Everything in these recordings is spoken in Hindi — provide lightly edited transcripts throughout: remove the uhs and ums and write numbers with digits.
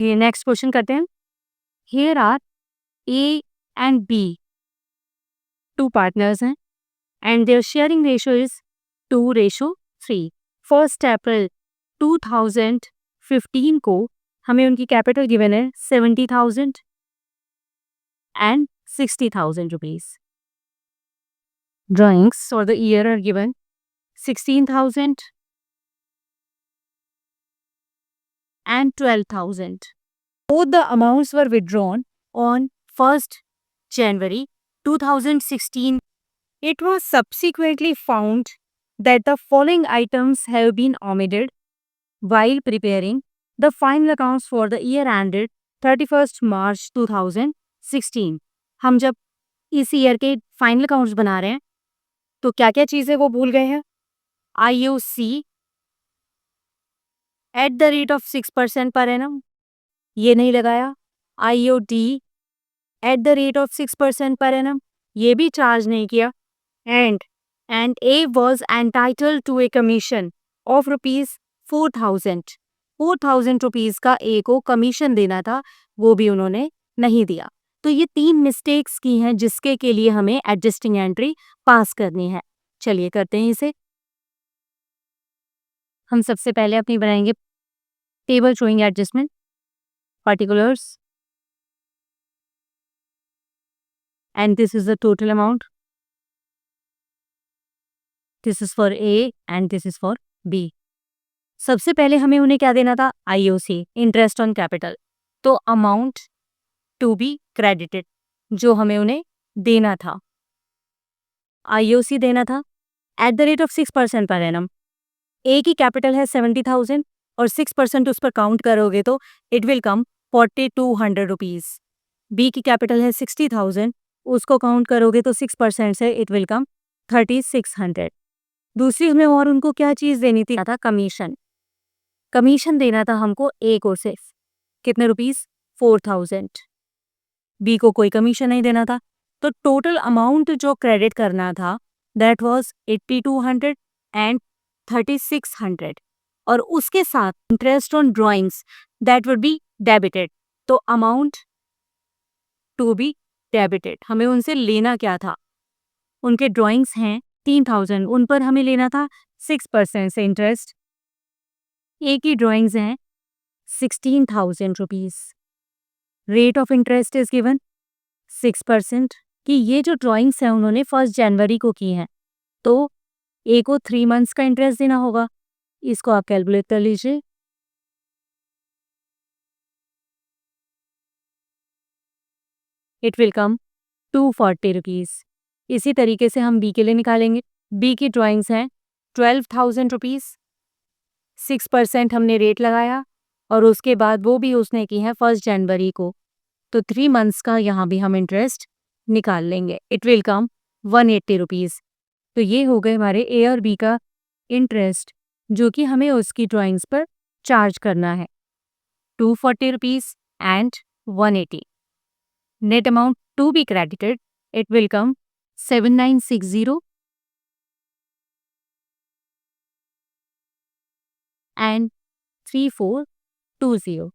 ये नेक्स्ट क्वेश्चन करते हैं। Here are A and B two partners हैं and their sharing ratio is 2:3। 1 April 2015 को हमें उनकी कैपिटल गिवन है 70,000 and 60,000 rupees. Drawings for the year are given 16,000 and 12,000. Both the amounts were withdrawn on 1st January 2016. It was subsequently found that the following items have been omitted while preparing the final accounts for the year ended 31st March 2016. हम जब इस ईयर के फाइनल अकाउंट्स बना रहे हैं तो क्या क्या चीजें वो भूल गए हैं। IOC at the rate of 6% पर एनम, ये नहीं लगाया। IOD at the rate of 6% पर एनम, ये भी चार्ज नहीं किया। And A was entitled to a commission of ₹4,000। 4,000 rupees का ए को कमीशन देना था, वो भी उन्होंने नहीं दिया। तो ये 3 मिस्टेक्स की हैं जिसके के लिए हमें एडजस्टिंग एंट्री पास करनी है। चलिए करते हैं इसे। हम सबसे पहले अपनी बनाएंगे table showing adjustment particulars, and this is the total amount. This is for A and this is for B. सबसे पहले हमें उन्हें क्या देना था, IOC इंटरेस्ट ऑन कैपिटल। तो अमाउंट टू बी क्रेडिटेड जो हमें उन्हें देना था, IOC देना था एट द रेट ऑफ 6% पर एनम। ए की कैपिटल है 70,000 और 6% उस पर काउंट करोगे तो it will come 4,200 rupees. B की कैपिटल है 60,000, उसको काउंट करोगे तो 6% से इट विल कम 3,600। दूसरी हमें और उनको क्या चीज़ देनी थी, था कमीशन। कमीशन देना था हमको ए को सिर्फ कितने रुपीस, 4,000। बी को कोई कमीशन नहीं देना था। तो टोटल अमाउंट जो क्रेडिट करना था दैट वाज 8,200 एंड 3,600, और उसके साथ interest on drawings that would be debited. तो अमाउंट टू बी डेबिटेड हमें उनसे लेना क्या था, उनके ड्राइंग्स हैं 3,000, उन पर हमें लेना था 6% से इंटरेस्ट। ए की ड्राइंग्स हैं 16,000 rupees. Rate of interest is given 6%। कि ये जो ड्राइंग्स हैं उन्होंने 1 जनवरी को की हैं, तो ए को 3 मंथ्स का इंटरेस्ट देना होगा। इसको आप कैलकुलेट कर लीजिए। It will come 240 rupees. इसी तरीके से हम बी के लिए निकालेंगे। बी की ड्राइंग्स हैं 12,000 रुपीज, 6% हमने रेट लगाया और उसके बाद वो भी उसने की है 1 जनवरी को, तो 3 मंथ्स का यहाँ भी हम इंटरेस्ट निकाल लेंगे। It will come 180 rupees. तो ये हो गए हमारे ए और बी का इंटरेस्ट जो कि हमें उसकी ड्राइंग्स पर चार्ज करना है, 240 rupees and 180। Net amount to be credited it will come 7,960 and 3,420।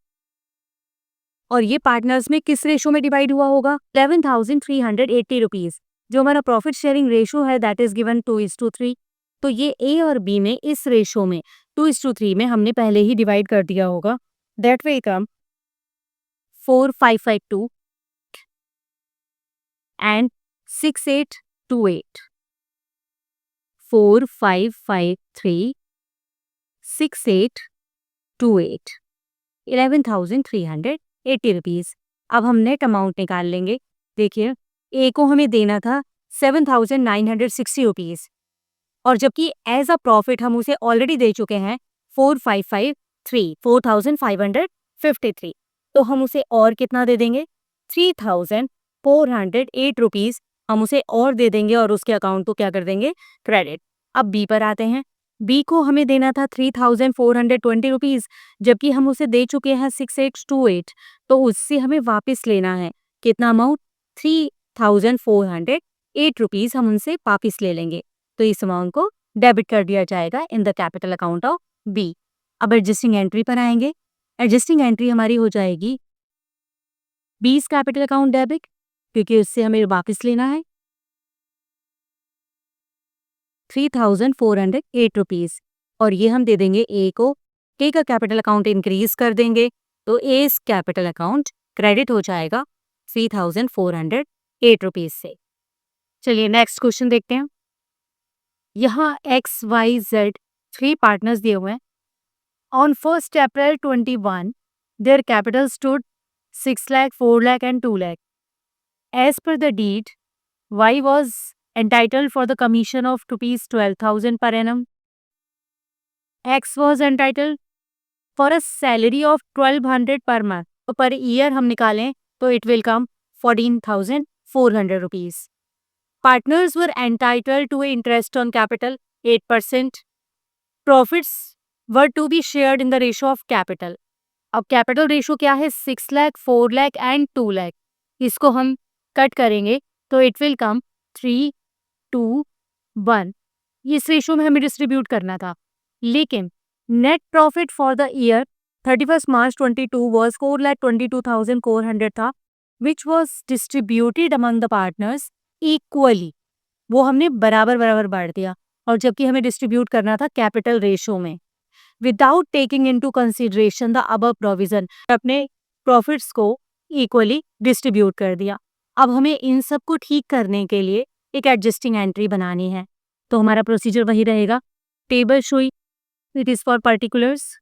और ये पार्टनर्स में किस रेशो में डिवाइड हुआ होगा, 11,380 रुपीज। जो हमारा प्रॉफिट शेयरिंग रेशो है दैट इज गिवन 2:3। तो ये ए और बी में इस रेशो में 2:3 में हमने पहले ही डिवाइड कर दिया होगा। That will come 4,552 and 6,828। 4,553 6,828 11,380 rupees. अब हम नेट अमाउंट निकाल लेंगे। देखिए ए को हमें देना था 7,960 रुपीज, और जबकि एज अ प्रॉफिट हम उसे ऑलरेडी दे चुके हैं 4,553 तो हम उसे और कितना दे देंगे, 3,408 रुपीज हम उसे और दे देंगे और उसके अकाउंट को क्या कर देंगे, क्रेडिट। अब बी पर आते हैं। बी को हमें देना था 3,420 रुपीज, जबकि हम उसे दे चुके हैं 6,828, तो उससे हमें वापस लेना है कितना अमाउंट, 3,408 रुपीज हम उनसे वापस ले लेंगे। तो इस अमाउंट को डेबिट कर दिया जाएगा in the capital account of B. अब एडजस्टिंग एंट्री पर आएंगे। एडजस्टिंग एंट्री हमारी हो जाएगी बीस कैपिटल अकाउंट डेबिट, क्योंकि उससे हमें वापस लेना है 3,408 रुपीज़, और ये हम दे देंगे ए को। ए का कैपिटल अकाउंट इंक्रीज कर देंगे, तो ए कैपिटल अकाउंट क्रेडिट हो जाएगा 3,408 रुपीज़ से। चलिए नेक्स्ट क्वेश्चन देखते हैं। यहाँ एक्स वाई जेड 3 पार्टनर्स दिए हुए हैं। On 1st April 21, their capital stood 6 lakh, 4 lakh and 2 lakh. As per the deed, Y was entitled for the commission of rupees 12,000 per annum. X was entitled for a salary of 1,200 per month. तो per year हम निकालें तो it will come 14,400 rupees. Partners were entitled to interest on capital 8%. Profits were to be shared in the ratio of capital. अब कैपिटल रेशो क्या है? 6 लाख, 4 लाख एंड 2 लाख। इसको हम कट करेंगे तो इट विल कम 3:2:1। इस रेशो में हमें डिस्ट्रीब्यूट करना था, लेकिन net profit for the year 31 March 22 was 4,22,400 था, which was distributed among the partners equally. वो हमने बराबर बराबर बांट दिया, और जबकि हमें डिस्ट्रीब्यूट करना था कैपिटल रेशो में, without taking into consideration the above provision. अपने प्रॉफिट्स को इक्वली डिस्ट्रीब्यूट कर दिया। अब हमें इन सब को ठीक करने के लिए एक एडजस्टिंग एंट्री बनानी है, तो हमारा प्रोसीजर वही रहेगा। टेबल शोई, it is for particulars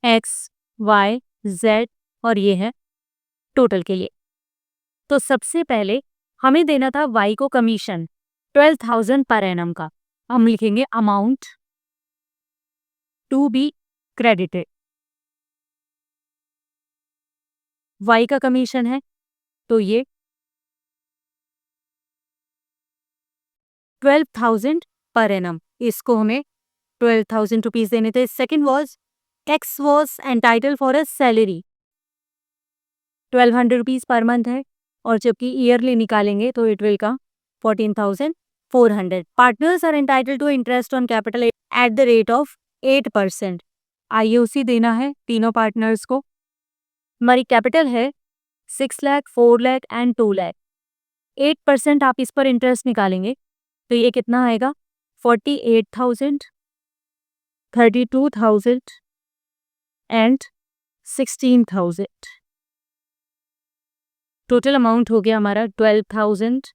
X Y Z, और ये है टोटल के लिए। तो सबसे पहले हमें देना था वाई को कमीशन 12,000 पर एनम का। हम लिखेंगे amount to be credited. Y का कमीशन है तो ये 12,000 पर एनम, इसको हमें 12,000 रुपीज देने थे। Second was X was entitle for a salary 1,200 rupees पर मंथ है, और जबकि ईयरली निकालेंगे तो it will come 14,400। Partners are entitle to interest on capital at the rate of 8%। IOC देना है तीनों पार्टनर्स को। हमारी कैपिटल है 6 लाख, 4 लाख एंड 2 लाख। 8% आप इस पर इंटरेस्ट निकालेंगे तो ये कितना आएगा? 48,000, 32,000 एंड 16,000। टोटल अमाउंट हो गया हमारा 12,000,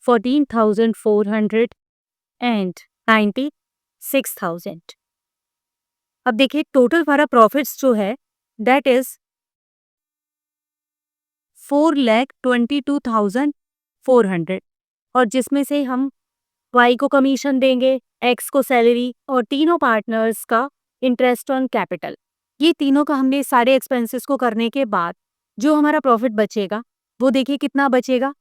14,400 एंड 96,000। अब देखिए टोटल हमारा प्रॉफिट्स जो है दैट इज 4,22,400, और जिसमें से हम वाई को कमीशन देंगे, एक्स को सैलरी, और तीनों पार्टनर्स का इंटरेस्ट ऑन कैपिटल। ये तीनों का हमने सारे एक्सपेंसेस को करने के बाद जो हमारा प्रॉफिट बचेगा वो देखिए कितना बचेगा।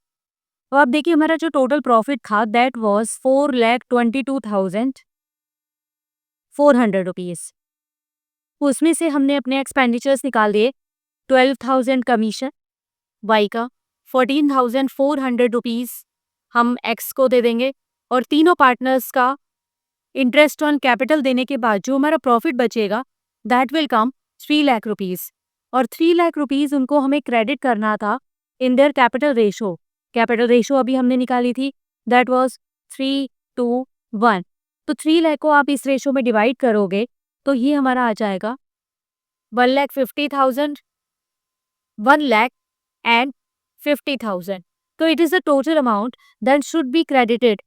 तो अब देखिए हमारा जो टोटल प्रॉफिट था दैट वाज 4,22,400 रुपीज। उसमें से हमने अपने एक्सपेंडिचर्स निकाल दिए। 12,000 कमीशन वाई का, 14,400 रुपीज हम एक्स को दे देंगे, और तीनों पार्टनर्स का इंटरेस्ट ऑन कैपिटल देने के बाद जो हमारा प्रॉफिट बचेगा that will come 3 lakh rupees, और 3 लाख रुपीज उनको हमें क्रेडिट करना था in their capital ratio. Capital ratio अभी हमने निकाली थी दैट वाज 3:1। तो 3 लाख को आप इस रेशो में डिवाइड करोगे तो ये हमारा आ जाएगा 1,50,000, 1,50,000। तो it is the total amount that should be credited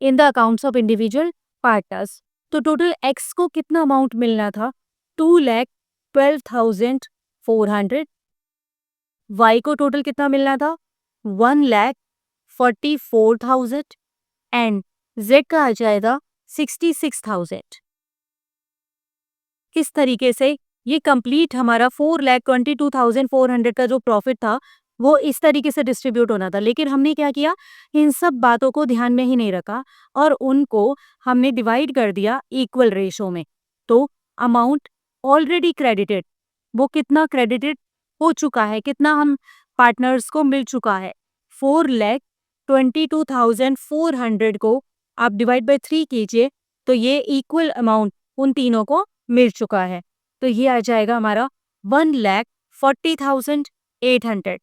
in the accounts of individual partners. तो टोटल एक्स को कितना अमाउंट मिलना था? 2,12,400। वाई को टोटल कितना मिलना था? 1,44,000 एंड जेड का आ जाएगा 66,000। इस तरीके से ये कंप्लीट हमारा 4,22,400 का जो प्रॉफिट था वो इस तरीके से डिस्ट्रीब्यूट होना था। लेकिन हमने क्या किया, इन सब बातों को ध्यान में ही नहीं रखा और उनको हमने डिवाइड कर दिया इक्वल रेशो में। तो अमाउंट ऑलरेडी क्रेडिटेड, वो कितना क्रेडिटेड हो चुका है, कितना हम पार्टनर्स को मिल चुका है, 4,22,400 को आप डिवाइड बाय 3 कीजिए तो ये इक्वल अमाउंट उन तीनों को मिल चुका है। तो ये आ जाएगा हमारा 1,40,800।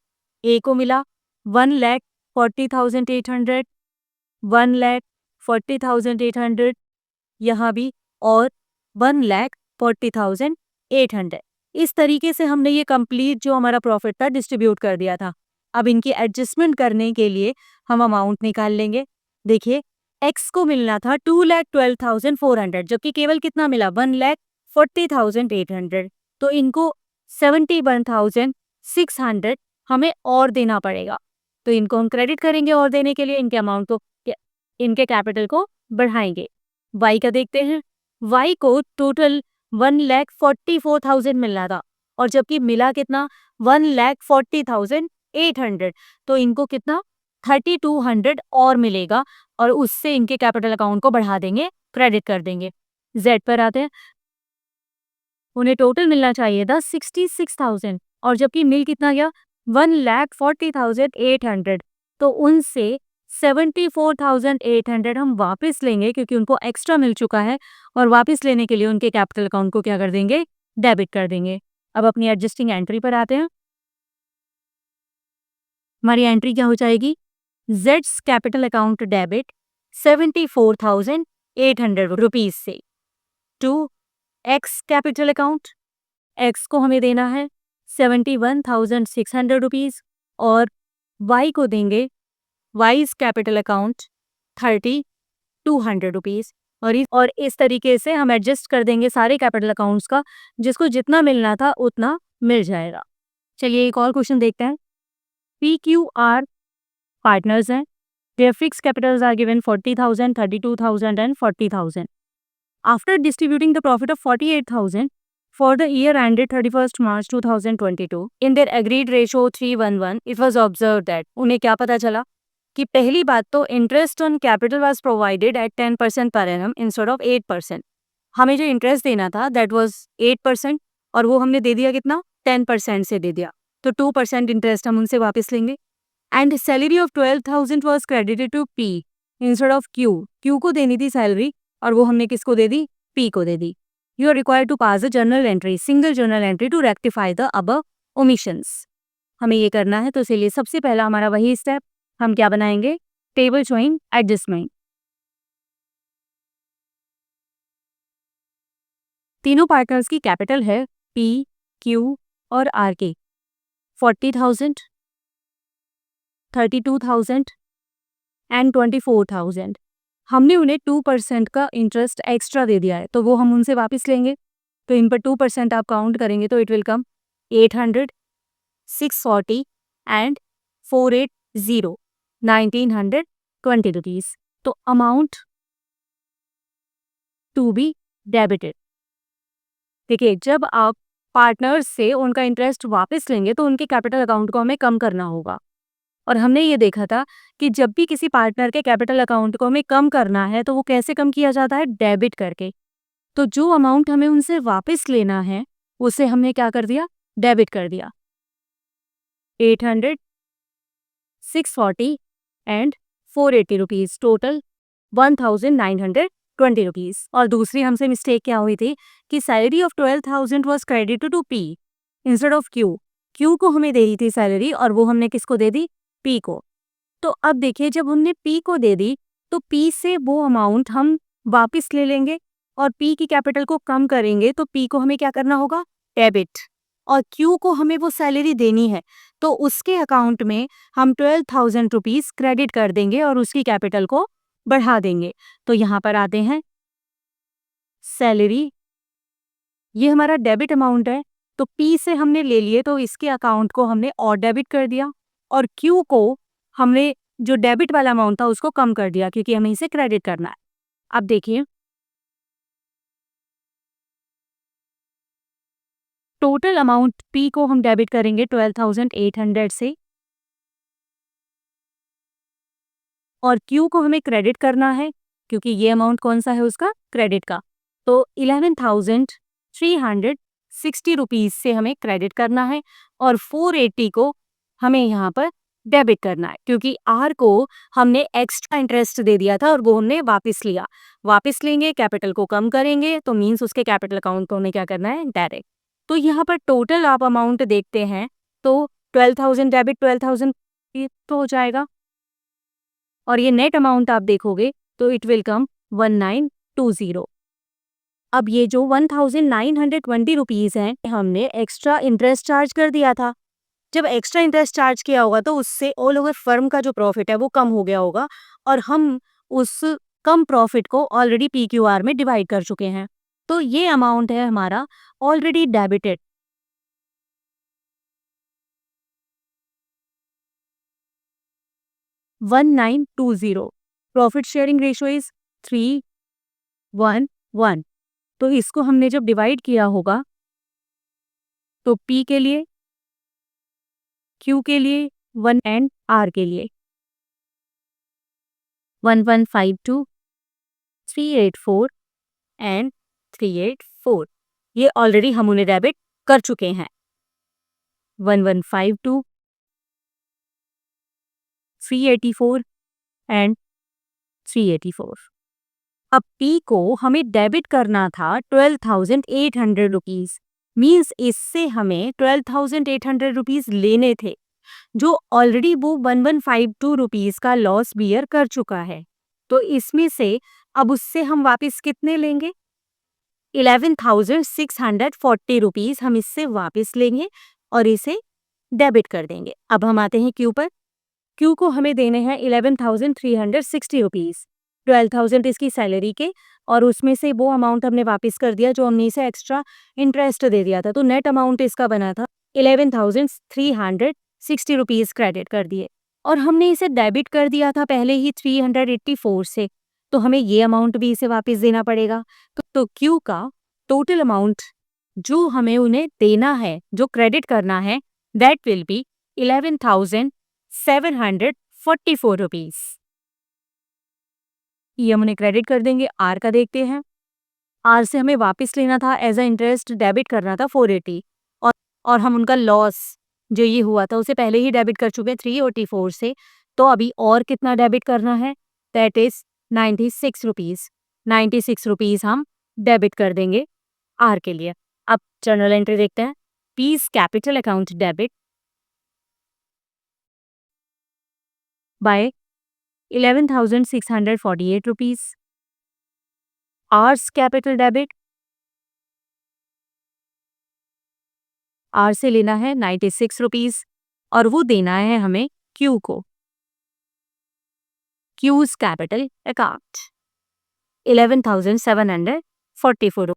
ए को मिला 1,40,800, 1,40,800, यहाँ भी, और 1,40,800। इस तरीके से हमने ये कंप्लीट जो हमारा प्रॉफिट था डिस्ट्रीब्यूट कर दिया था। अब इनकी एडजस्टमेंट करने के लिए हम अमाउंट निकाल लेंगे। देखिए, एक्स को मिलना था 2,12,400, जबकि केवल कितना मिला 1,40,800। तो इनको 71,600 हमें और देना पड़ेगा। तो इनको हम क्रेडिट करेंगे और देने के लिए इनके अमाउंट को, इनके कैपिटल को बढ़ाएंगे। वाई का देखते हैं। वाई को टोटल 1,44,000 मिलना था, और जबकि मिला कितना 1,40,800। तो इनको कितना 3,200 और मिलेगा, और उससे इनके कैपिटल अकाउंट को बढ़ा देंगे, क्रेडिट कर देंगे। जेड पर आते हैं। उन्हें टोटल मिलना चाहिए था 66,000, और जबकि मिल कितना गया 1,40,800। तो उनसे 74,800 हम वापस लेंगे, क्योंकि उनको एक्स्ट्रा मिल चुका है, और वापस लेने के लिए उनके कैपिटल अकाउंट को क्या कर देंगे, डेबिट कर देंगे। अब अपनी एडजस्टिंग एंट्री पर आते हैं। हमारी एंट्री क्या हो जाएगी, जेड्स कैपिटल अकाउंट डेबिट 74,800 रुपीज से to X capital account. X को हमें देना है 71,600 रुपीज, और वाई को देंगे वाइज कैपिटल अकाउंट 3,200 रुपीज। और इस तरीके से हम एडजस्ट कर देंगे सारे कैपिटल अकाउंट्स का, जिसको जितना मिलना था उतना मिल जाएगा। चलिए एक और क्वेश्चन देखते हैं। पी क्यू आर पार्टनर्स हैं। Their fix capitals are given 40,000, 32,000 and 40,000। After distributing the profit of 48,000 for the year ended 31st March 2022 in their agreed ratio 3:1, it was observed that उन्हें क्या पता चला कि पहली बात तो interest on capital was provided eight 10% per annum instead of 8%। हमें जो इंटरेस्ट देना था दैट वाज 8%, और वो हमने दे दिया कितना 10% से दे दिया, तो 2% इंटरेस्ट हम उनसे वापस लेंगे। And salary of 12,000 was credited to P instead of Q. Q को देनी थी सैलरी, और वो हमने किसको दे दी, पी को दे दी। You are required to pass a journal entry, single journal entry to rectify the above omissions. हमें ये करना है, तो इसलिए सबसे पहला हमारा वही स्टेप, हम क्या बनाएंगे, टेबल शोइंग एडजस्टमेंट। तीनों पार्टनर्स की कैपिटल है पी, क्यू और आर के। 40,000, 32,000 एंड 24,000। हमने उन्हें 2% का इंटरेस्ट एक्स्ट्रा दे दिया है, तो वो हम उनसे वापस लेंगे। तो इन पर 2% आप काउंट करेंगे तो it will come 800, 640 and 480, 1,920 rupees. तो अमाउंट टू बी डेबिटेड। देखिए, जब आप पार्टनर्स से उनका इंटरेस्ट वापस लेंगे तो उनके कैपिटल अकाउंट को हमें कम करना होगा, और हमने ये देखा था कि जब भी किसी पार्टनर के कैपिटल अकाउंट को हमें कम करना है तो वो कैसे कम किया जाता है, डेबिट करके। तो जो अमाउंट हमें उनसे वापस लेना है उसे हमने क्या कर दिया, डेबिट कर दिया। 800, 640 एंड 480 रुपीज, टोटल 1,920 रुपीज। और दूसरी हमसे मिस्टेक क्या हुई थी कि salary of 12,000 was credited to P instead of Q. Q को हमें दे दी थी सैलरी, और वो हमने किसको दे दी, पी को। तो अब देखिए, जब हमने पी को दे दी तो पी से वो अमाउंट हम वापस ले लेंगे, और पी की कैपिटल को कम करेंगे, तो पी को हमें क्या करना होगा, डेबिट। और क्यू को हमें वो सैलरी देनी है, तो उसके अकाउंट में हम 12,000 रुपीज क्रेडिट कर देंगे और उसकी कैपिटल को बढ़ा देंगे। तो यहाँ पर आते हैं सैलरी, ये हमारा डेबिट अमाउंट है, तो पी से हमने ले लिए तो इसके अकाउंट को हमने और डेबिट कर दिया, और क्यू को हमने जो डेबिट वाला अमाउंट था उसको कम कर दिया, क्योंकि हमें इसे क्रेडिट करना है। अब देखिए, टोटल अमाउंट पी को हम डेबिट करेंगे 12,800 से, और क्यू को हमें क्रेडिट करना है, क्योंकि ये अमाउंट कौन सा है उसका, क्रेडिट का। तो 11,360 रुपीज से हमें क्रेडिट करना है, और 480 को हमें यहाँ पर डेबिट करना है, क्योंकि आर को हमने एक्स्ट्रा इंटरेस्ट दे दिया था और वो हमने वापस लिया। वापस लेंगे, कैपिटल को कम करेंगे, तो मीन्स उसके कैपिटल अकाउंट को हमें क्या करना है, डायरेक्ट। तो यहाँ पर टोटल आप अमाउंट देखते हैं तो 12,000 डेबिट 12,000 ये तो हो जाएगा, और ये नेट अमाउंट आप देखोगे तो इट विल कम 1920। अब ये जो 1920 रुपीज़ हैं, हमने एक्स्ट्रा इंटरेस्ट चार्ज कर दिया था। जब एक्स्ट्रा इंटरेस्ट चार्ज किया होगा तो उससे ऑल ओवर फर्म का जो प्रॉफिट है वो कम हो गया होगा, और हम उस कम प्रॉफिट को ऑलरेडी पीक्यूआर में डिवाइड कर चुके हैं। तो ये अमाउंट है हमारा already debited. 1920। Profit sharing ratio is 3:1:1। तो इसको हमने जब डिवाइड किया होगा तो पी के लिए, क्यू के लिए 1 एंड आर के लिए 1152, 384 एंड 384, ये ऑलरेडी हम उन्हें डेबिट कर चुके हैं। 1152, 384 एंड 384। अब पी को हमें डेबिट करना था 12,800 रुपीज, मीन्स इससे हमें 12,800 रुपीज लेने थे, जो ऑलरेडी वो 1152 रुपीज का लॉस बियर कर चुका है। तो इसमें से अब उससे हम वापस कितने लेंगे, 11,640 रुपीज हम इससे वापस लेंगे और इसे डेबिट कर देंगे। अब हम आते हैं क्यू पर। क्यू को हमें देने हैं 11,360 रुपीज, 12,000 इसकी सैलरी के, और उसमें से वो अमाउंट हमने वापस कर दिया जो हमने इसे एक्स्ट्रा इंटरेस्ट दे दिया था। तो नेट अमाउंट इसका बना था 11,360 रुपीज क्रेडिट कर दिए, और हमने इसे डेबिट कर दिया था पहले ही 384 से, तो हमें ये अमाउंट भी इसे वापस देना पड़ेगा। तो क्यू का टोटल अमाउंट जो हमें उन्हें देना है, जो क्रेडिट करना है, दैट विल बी 11,744 रुपीज। ये हम उन्हें क्रेडिट कर देंगे। आर का देखते हैं। आर से हमें वापस लेना था एज अ इंटरेस्ट, डेबिट करना था 480, और हम उनका लॉस जो ये हुआ था उसे पहले ही डेबिट कर चुके हैं 384 से। तो अभी और कितना डेबिट करना है, दैट इज 96 रुपीज। 96 रुपीज हम डेबिट कर देंगे आर के लिए। अब जर्नल एंट्री देखते हैं। P's capital account debit by 11,648 rupees. R's capital debit, R से लेना है 96 रुपीज, और वो देना है हमें क्यू को। Cues capital account 11,744।